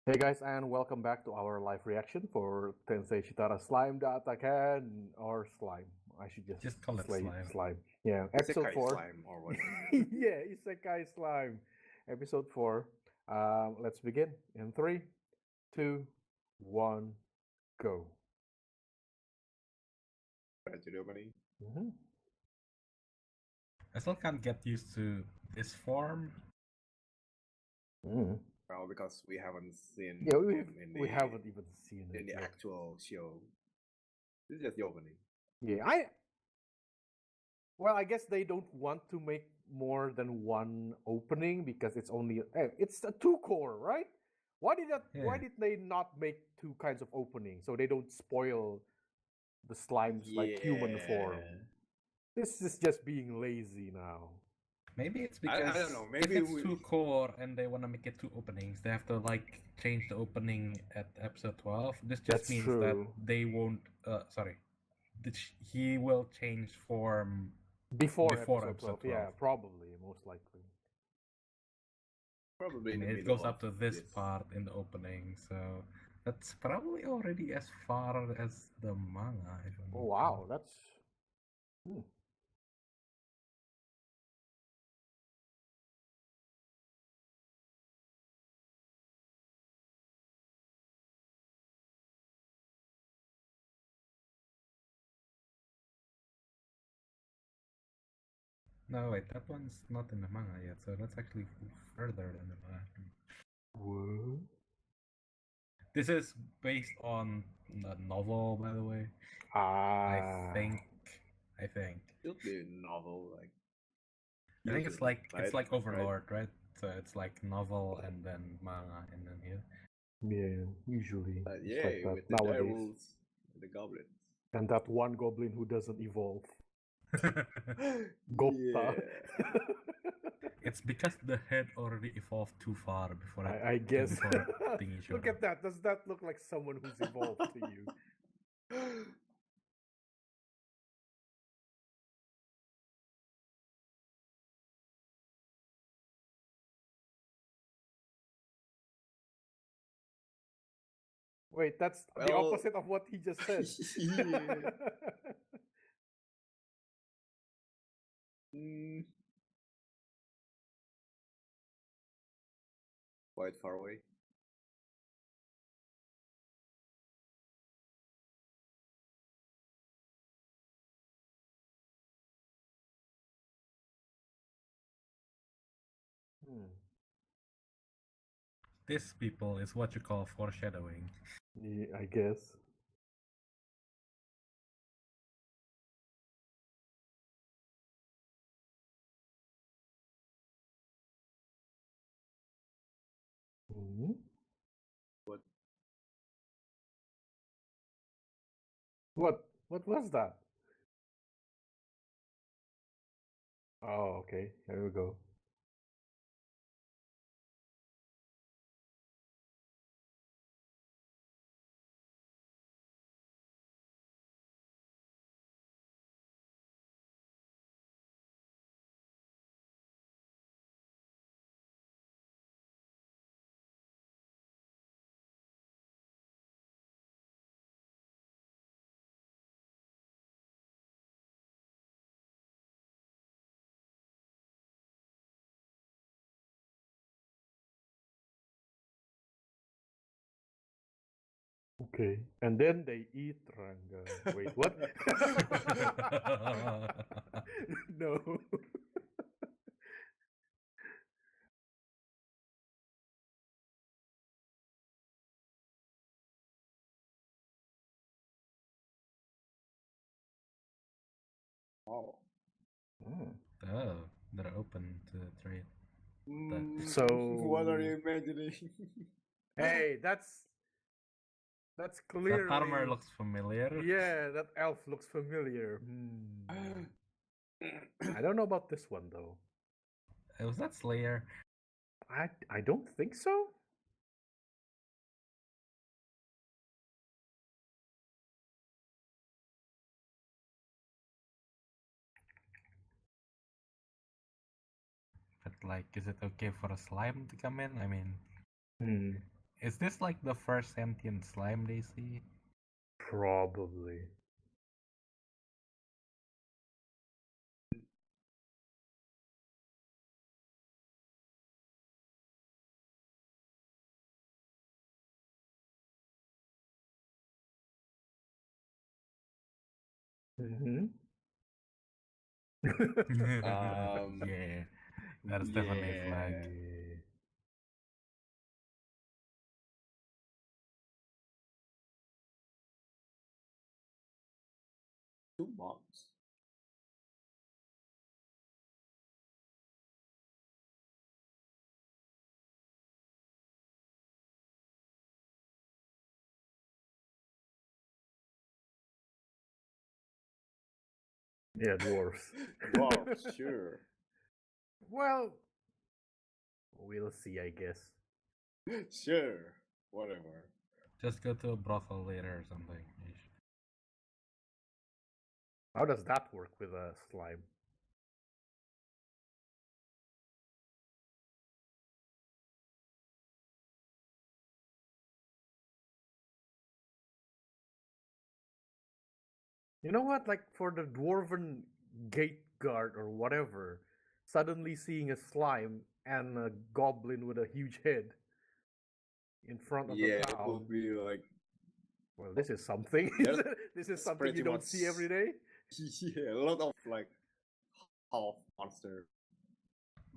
Hey guys, and welcome back to our live reaction for Tensei Shitara Slime Datta Can or Slime. I should Just call it say slime. Slime. Yeah, episode Isekai 4. slime or whatever. Yeah, Isekai Slime. Episode 4. Let's begin in 3, 2, 1, go. Right to the opening. Mm-hmm. I still can't get used to this form. Mm. Well, because we haven't seen Yeah, him we haven't even seen it in the yet. actual show. This is just the opening. Yeah, I guess they don't want to make more than one opening because it's only it's a 2 core, right? Why Yeah. did they not make 2 kinds of openings so they don't spoil the slimes like human form? This is just being lazy now. Maybe it's I because don't know, if maybe it's we- two core and they want to make it 2 openings, they have to like change the opening at episode 12. This just That's means true. that they won't. He will change form Before before episode 12, episode 12. yeah, probably, most likely. probably I in mean, the it middle goes up to of this part in the opening, so that's probably already as far as the manga. If I'm Oh not wow, wrong. that's No, wait, that one's not in the manga yet, so that's actually further than the manga. what? This is based on a novel, by the way. I Ah, think. I think. should be novel, like. I think it's usually, like right? Overlord, right? So it's like novel and then manga and then here. yeah, usually Right? it's like Yeah, that with the nowadays. werewolves, and the goblins. And that one goblin who doesn't evolve. Yeah. Gopta. It's because the head already evolved too far before it. I guess. Before thingy showed Look up. at that. Does that look like someone who's evolved to you? Wait, that's the Well, opposite of what he just said. yeah. Mm. Quite far away. Hmm. This, people, is what you call foreshadowing. Yeah, I guess. Hmm? What? What was that? Oh, okay. Here we go. Okay. And then they eat Ranga. Wait, what? No. Oh. Oh, they're open to trade. So What are you imagining? hey, that's clearly That armor looks familiar. Yeah, that elf looks familiar. I don't know about this one though. Was that Slayer? I don't think so. But like, is it okay for a slime to come in? I mean, Hmm. Is this like the first sentient slime they see? Probably. Mm-hmm. Yeah, that's definitely a flag. Yeah. Two months. Yeah, dwarves. Dwarves, sure. Well, we'll see, I guess. Sure. Whatever. Just go to a brothel later or something. How does that work with a slime? You know what? Like for the dwarven gate guard or whatever, suddenly seeing a slime and a goblin with a huge head in front of Yeah, a it town. will be like, Well, this is something. There's- This is it's something you pretty don't see much- every day. yeah, a lot of like half monster.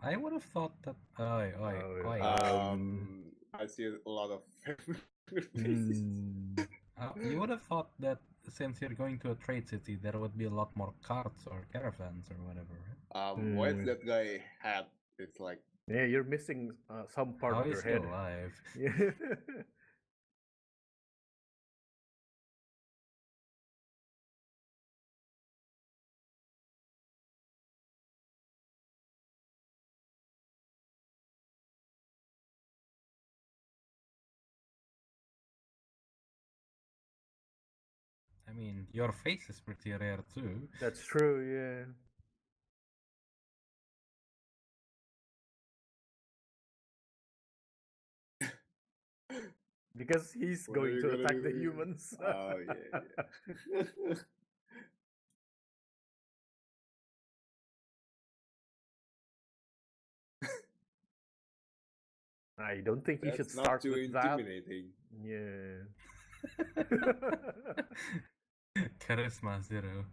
I would have thought that. Oi. I see a lot of faces. You would have thought that since you're going to a trade city, there would be a lot more carts or caravans or whatever. Right? Why is that guy hat? It's like Yeah, you're missing some part How of your is he head. alive? Yeah. I mean, your face is pretty rare too. That's true, yeah. Because he's what are going you to gonna attack the do? humans. Oh yeah. I don't think he should That's not start too with that. intimidating. Yeah. Charisma 0.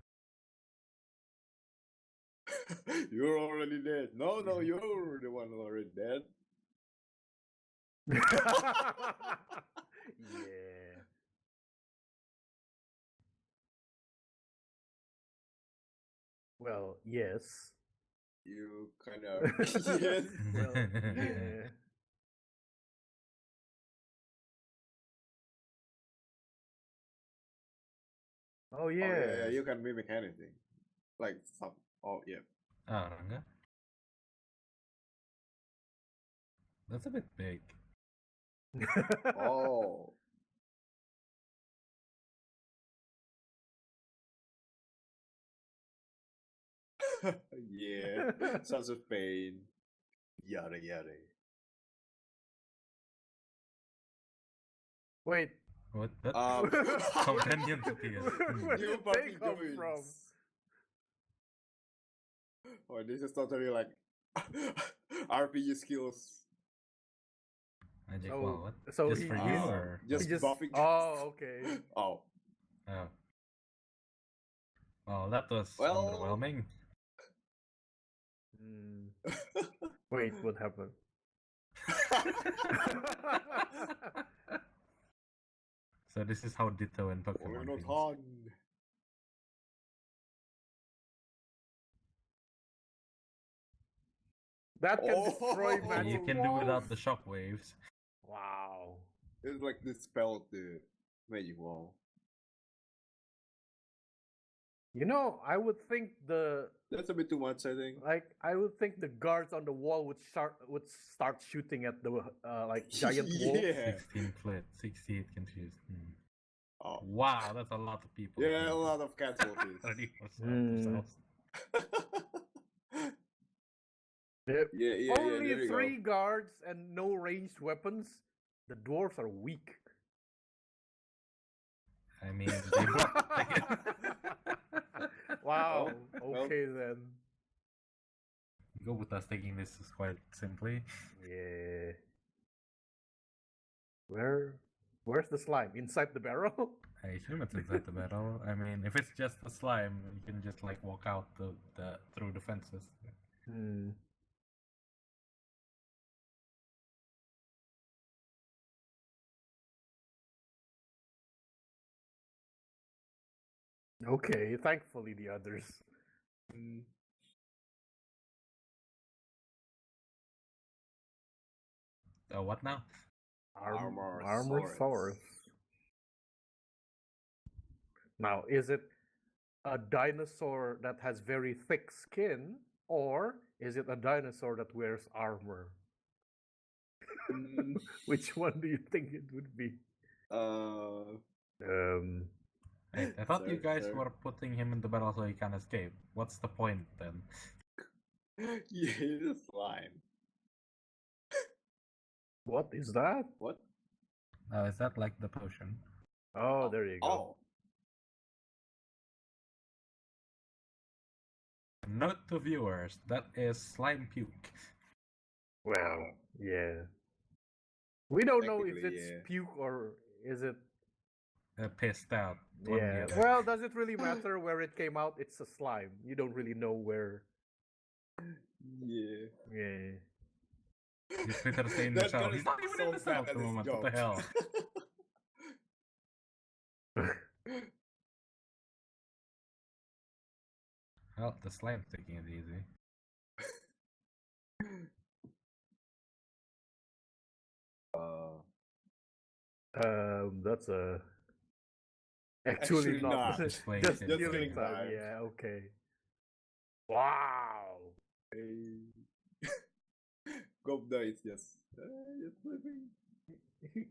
You're already dead. No, you're the one already dead. Yeah. Well, yes. You kind of yes. Well, yeah. Oh Oh yeah. yeah, you can mimic anything. Like some. Oh yeah. Ah, Ranga. That's a bit big. Oh. Yeah. Sons of pain. Yada yada. Wait. What? That? Companion Companion to Tia. Where New did party they come joins. from? Oh, this is totally like RPG skills. Magic Oh, wall, what? so Just he- for you he's- or? Just He just. buffing. Oh, okay. Oh. Oh. Well, that was Well- underwhelming. Hmm. Wait, what happened? So this is how Ditto and Pokemon Not things. on. That can Oh. destroy So magic You can do walls? without the shockwaves. Wow. It's like the spell the magic wall. You know, I would think That's a bit too much, I think. I would think the guards on the wall would start shooting at the like giant wolves. Yeah. 16 flit, 68 confused. Oh. Wow, that's a lot of people. Yeah, a lot of casualties. 34 There- yeah, Only there you go. 3 guards and no ranged weapons. The dwarves are weak. I mean, they brought. Wow. well. Okay then. Gobuta's taking this quite simply. Yeah. Where's the slime? Inside the barrel? I assume it's inside the battle. I mean, if it's just a slime, you can just like walk out through the fences. Hmm. Okay, thankfully the others. Mm, What now? Armor Armorsaurus. Saurus. Now, is it a dinosaur that has very thick skin, or is it a dinosaur that wears armor? Mm, Which one do you think it would be? uh, Um, I thought you guys Sir. were putting him in the battle so he can escape. What's the point then? Yeah, it's a slime. what is that? What? Is that like the potion? Oh, there you go. Oh, Note to viewers, that is slime puke. Well, yeah. We don't know if Technically, it's yeah. puke or is it. Pissed out. One or the Yeah. other. Well, does it really matter where it came out? It's a slime. You don't really know where. yeah. Yeah. He's literally saying the cell. He's not even in the cell at the this moment. What the joke. hell? Well, the slime's taking it easy. uh, That's a. Actually, not. not. Just playing Just shit. Just killing killing time. time. Yeah. Okay. Wow. Gobda is just sleeping.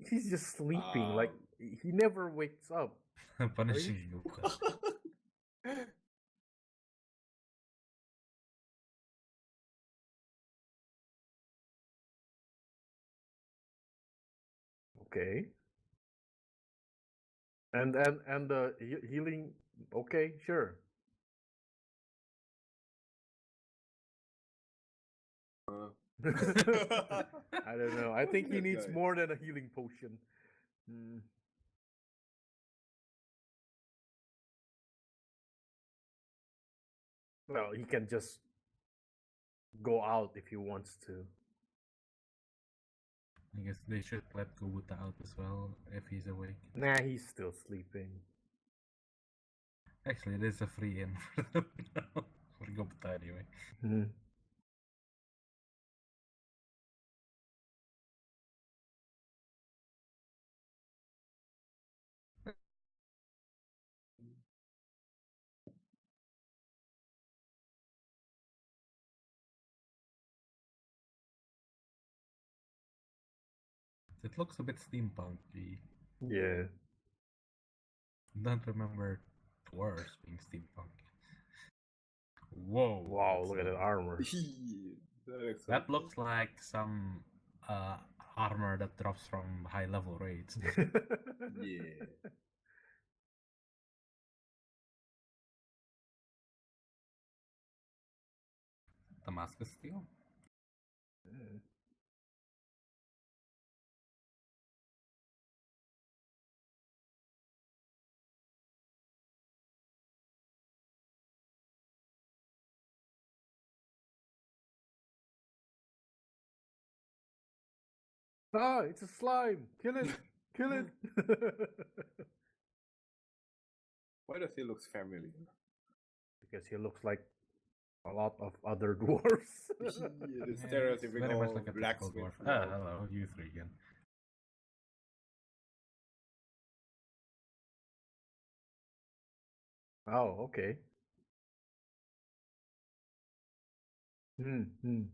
He's just sleeping. Like he never wakes up. Punishing you. Okay. And the healing. Okay, sure. I don't know. I think he That needs guy. more than a healing potion. Hmm. Well, he can just go out if he wants to. I guess they should let Gobuta out as well if he's awake. Nah, he's still sleeping. Actually, it is a free in for them now. For Gobuta anyway. Hmm. It looks a bit steampunky. Yeah. Don't remember dwarves being steampunky. Whoa! Wow, look at that armor. That looks like some armor that drops from high level raids. Yeah. Damascus steel? Ah, it's a slime. Kill it. Kill it. Why does he look familiar? Because he looks like a lot of other dwarves. Yeah, the It's stereotypical very much like a typical blacksmith. dwarf. Ah, hello, you three again. Oh, okay. Hmm.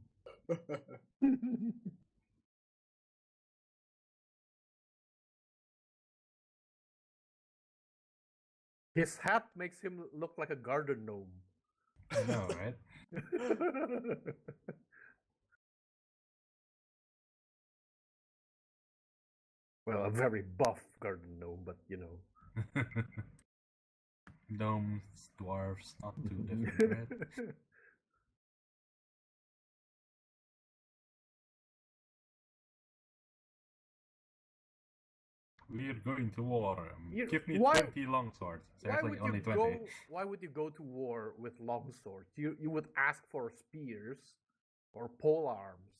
His hat makes him look like a garden gnome. I know, right? Well, a very buff garden gnome, but you know. Gnomes, dwarves, not too different, right? We're going to war. Give me 20 longswords. Seriously, only 20. Why would you go to war with long swords? You would ask for spears or pole arms.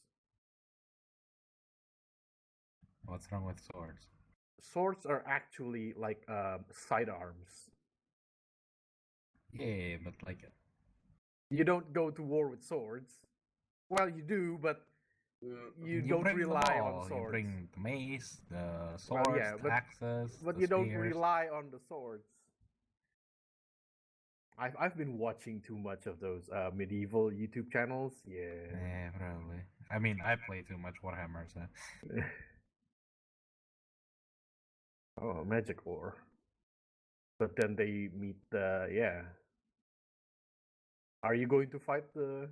What's wrong with swords? Swords are actually like sidearms. Yeah, but like You don't go to war with swords. Well, you do, but you don't bring rely them on all. swords. You bring the mace, the swords, Well, yeah, the axes, but the you don't spears. rely on the swords. I've been watching too much of those medieval YouTube channels. Yeah. Yeah, probably. I mean, I play too much Warhammer, so. Oh, Magic War. But then they meet the yeah. Are you going to fight the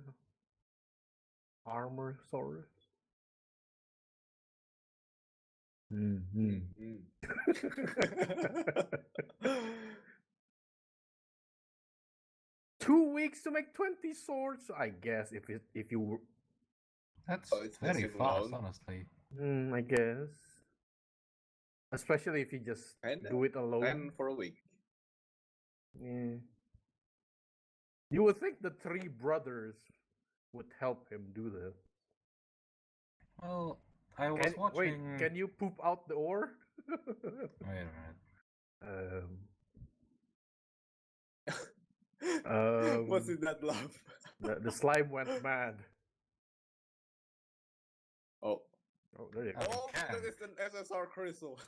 armor swords? Mm-hmm. 2 weeks to make 20 swords. I guess if you were. That's Oh, it's very massive fast, alone. honestly. I guess. Especially if you just do it alone. And for a week. Yeah. You would think the three brothers would help him do this. Well, I was watching. Wait, can you poop out the ore? Wait a minute. What's in that laugh? The slime went mad. Oh. Oh, there you go. Oh, that is an SSR crystal.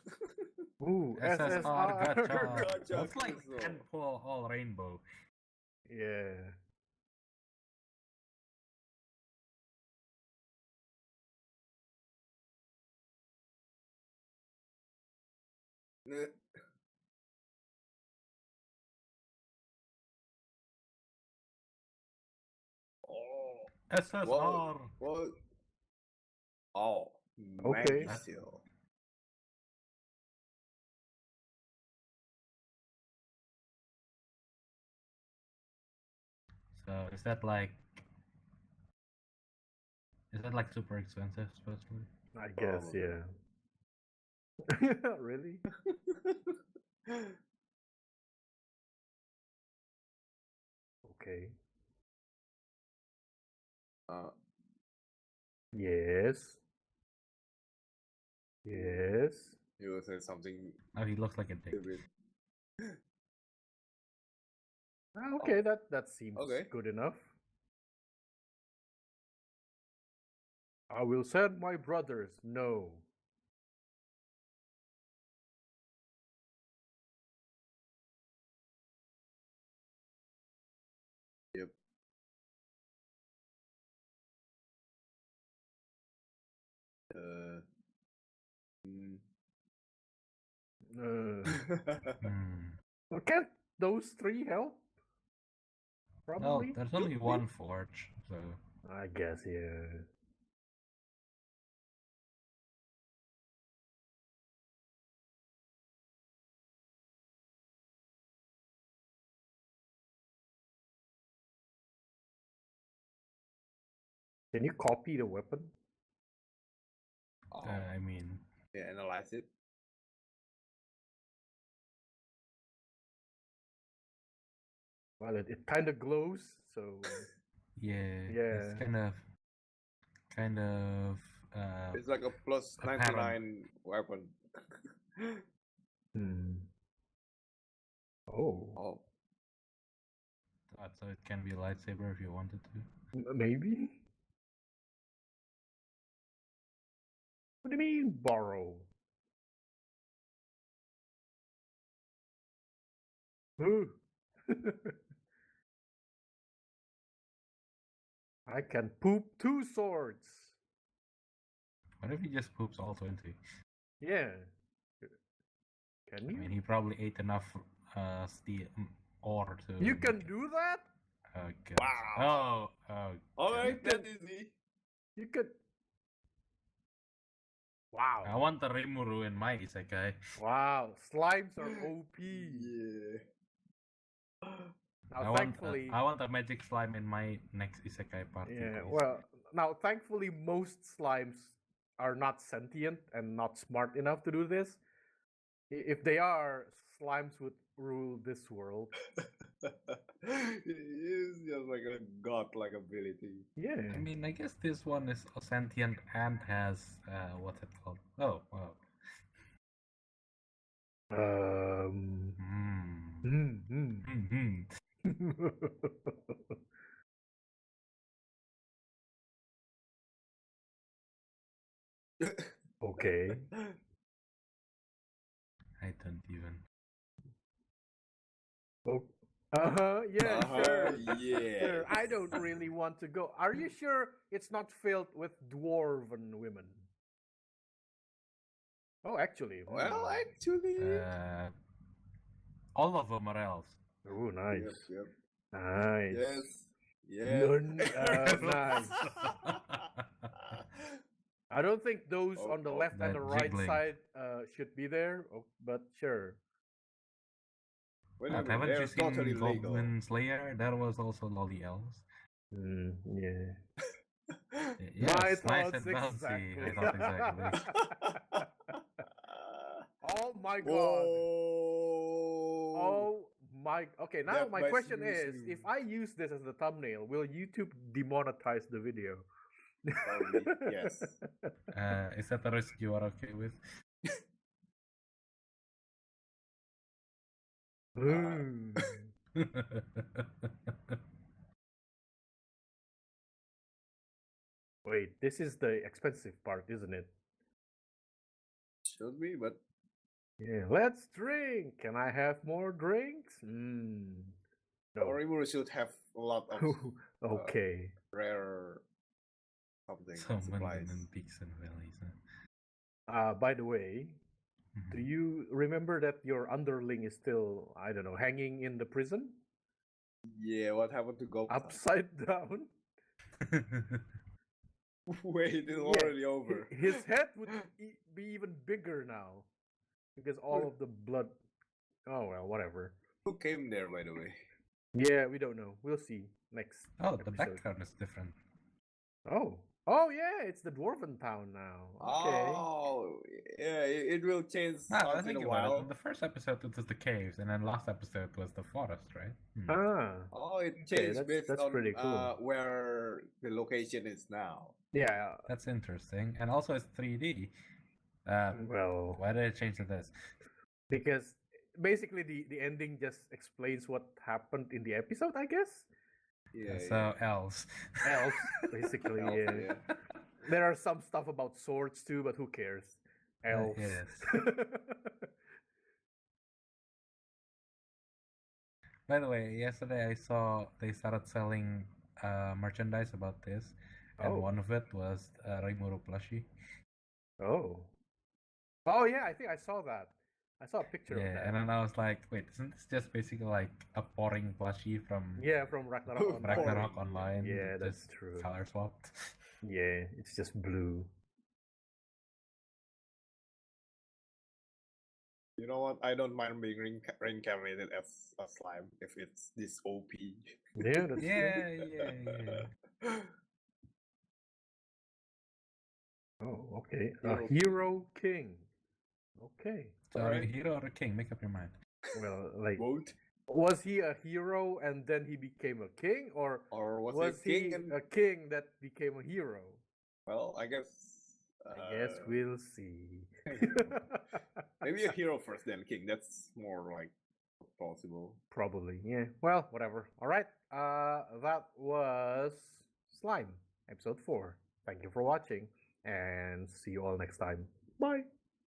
Ooh, SSR SSR. Gotcha. It's like handful all rainbow. Yeah. Oh. SSR. What? Oh. Okay. Magiciel. So is that like super expensive supposedly? I guess, yeah. Really? Okay. Yes. Yes. He will say something. Oh, he looks like a dick. Okay, that seems good enough. I will send my brothers. No. Yep. Well, can't those three help? Probably. Well, there's only one forge, so. I guess, yeah. Can you copy the weapon? I mean. Yeah, analyze it. Well, it kind of glows, so. Yeah. It's kind of. It's like a plus 99 weapon. Oh. So it can be a lightsaber if you wanted to. Maybe. What do you mean borrow? I can poop 2 swords. What if he just poops all 20? Yeah. Can you? I mean, he probably ate enough steel ore to. You can do that? Okay. Wow. Oh. Alright, that is easy. You could. Wow. I want the Rimuru in my isekai. Wow. Slimes are OP. Yeah. Now, thankfully, I want a magic slime in my next isekai party. yeah. Please. Well, now, thankfully, most slimes are not sentient and not smart enough to do this. If they are, slimes would rule this world. It's just like a god-like ability. Yeah. I mean, I guess this one is sentient and has what's it called? Oh, wow. Um. Hmm. Okay. I don't even. Oh. Yeah, sure. Yes. Sure. I don't really want to go. Are you sure it's not filled with dwarven women? Oh, actually. Well, actually. All of them are elves. Oh, nice. Yep. Nice. Yes. Yes. Nice. I don't think those on the left and that the right jiggling. side should be there, but sure. Wait a minute, Haven't they're you seen totally legal. Goblin Slayer? There was also lolly elves. Yeah. Yes, My nice thoughts and bouncy. exactly. I thought exactly. Oh my god. Whoa. Oh my. Okay, now That my by question is, seriously. if I use this as the thumbnail, will YouTube demonetize the video? Probably, yes. Is that a risk you are okay with? Ooh. Wait, this is the expensive part, isn't it? Should be, but Yeah, let's drink. Can I have more drinks? No. Rimuru should have a lot of Okay. rare something So supplies. many peaks and valleys. Huh? By the way, do you remember that your underling is still, I don't know, hanging in the prison? Yeah, what happened to Goku? Upside down? Wait, it's Yeah, already over. His head would be even bigger now because all of the blood. Oh well, whatever. Who came there, by the way? Yeah, we don't know. We'll see next. Oh, the episode. background is different. Oh yeah, it's the dwarven town now. Okay. Oh, yeah, it will change I once in think a about it. while. In the first episode, it was the caves, and then last episode was the forest, right? Oh, it Okay, changed based that's on pretty cool. where the location is now. Yeah. That's interesting. And also, it's 3D. Well, Why did it change to this? because basically the ending just explains what happened in the episode, I guess. Yeah. So elves. Elves, basically. Elf, Yeah. yeah. There are some stuff about swords too, but who cares? Elves. Yes. By the way, yesterday I saw they started selling merchandise about this, and one of it was Rimuru plushie. Oh. Oh yeah, I think I saw that. I saw a picture of that. And then I was like, wait, isn't this just basically like a pouring plushie from from Ragnarok Online. Ragnarok Online? Yeah, that's just true. Color swapped. Yeah, it's just blue. You know what? I don't mind being reincarnated as a slime if it's this OP. Yeah, that's true. Yeah. Oh, okay. Hero A hero king. Okay. So are you Alright. a hero or a king? Make up your mind. Well, like, Both? was he a hero and then he became a king, or was he he king and a king that became a hero? well, I guess We'll see. maybe a hero first, then king. That's more like possible. Probably, yeah. Well, whatever. All right. That was Slime, episode 4. Thank you for watching, and see you all next time. Bye.